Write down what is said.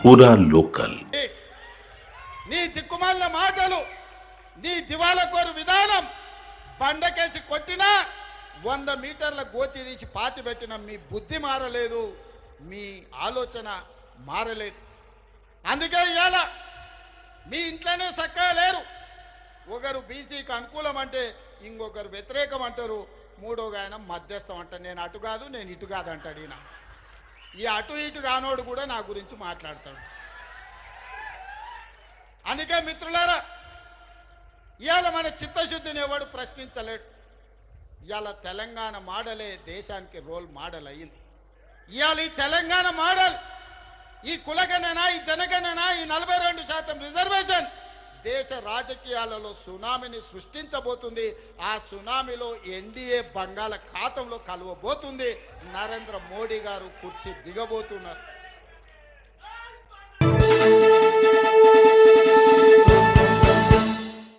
పూరా లోకల్. నీ దిక్కుమాల మాటలు, నీ దివాలకోరు విధానం, బండకేసి కొట్టినా 100 మీటర్ల గోతి తీసి పాతి పెట్టిన మీ బుద్ధి మారలేదు, మీ ఆలోచన మారలేదు. అందుకే ఇవాళ మీ ఇంట్లోనే చక్కగా లేరు. ఒకరు బీసీకి అనుకూలం అంటే ఇంకొకరు వ్యతిరేకం అంటారు, మూడోగా ఆయన మధ్యస్థం అంటారు. నేను అటు కాదు, నేను ఇటు కాదు అంటాడు. ఈయన ఈ అటు ఇటు కానోడు కూడా నా గురించి మాట్లాడతాడు. అందుకే మిత్రులారా, ఇవాళ మన చిత్తశుద్ధిని ఎవడు ప్రశ్నించలేడు. ఇవాళ తెలంగాణ మోడలే దేశానికి రోల్ మోడల్ అయ్యింది. ఇవాళ ఈ తెలంగాణ మోడల్, ఈ కులగణన, ఈ జనగణన, ఈ 42% రిజర్వేషన్ దేశ రాజకీయాలలో సునామీని సృష్టించబోతుంది. ఆ సునామీలో ఎన్డీఏ బంగాళాఖాతంలో కలవబోతుంది. నరేంద్ర మోడీ గారు కుర్చీ దిగబోతున్నారు.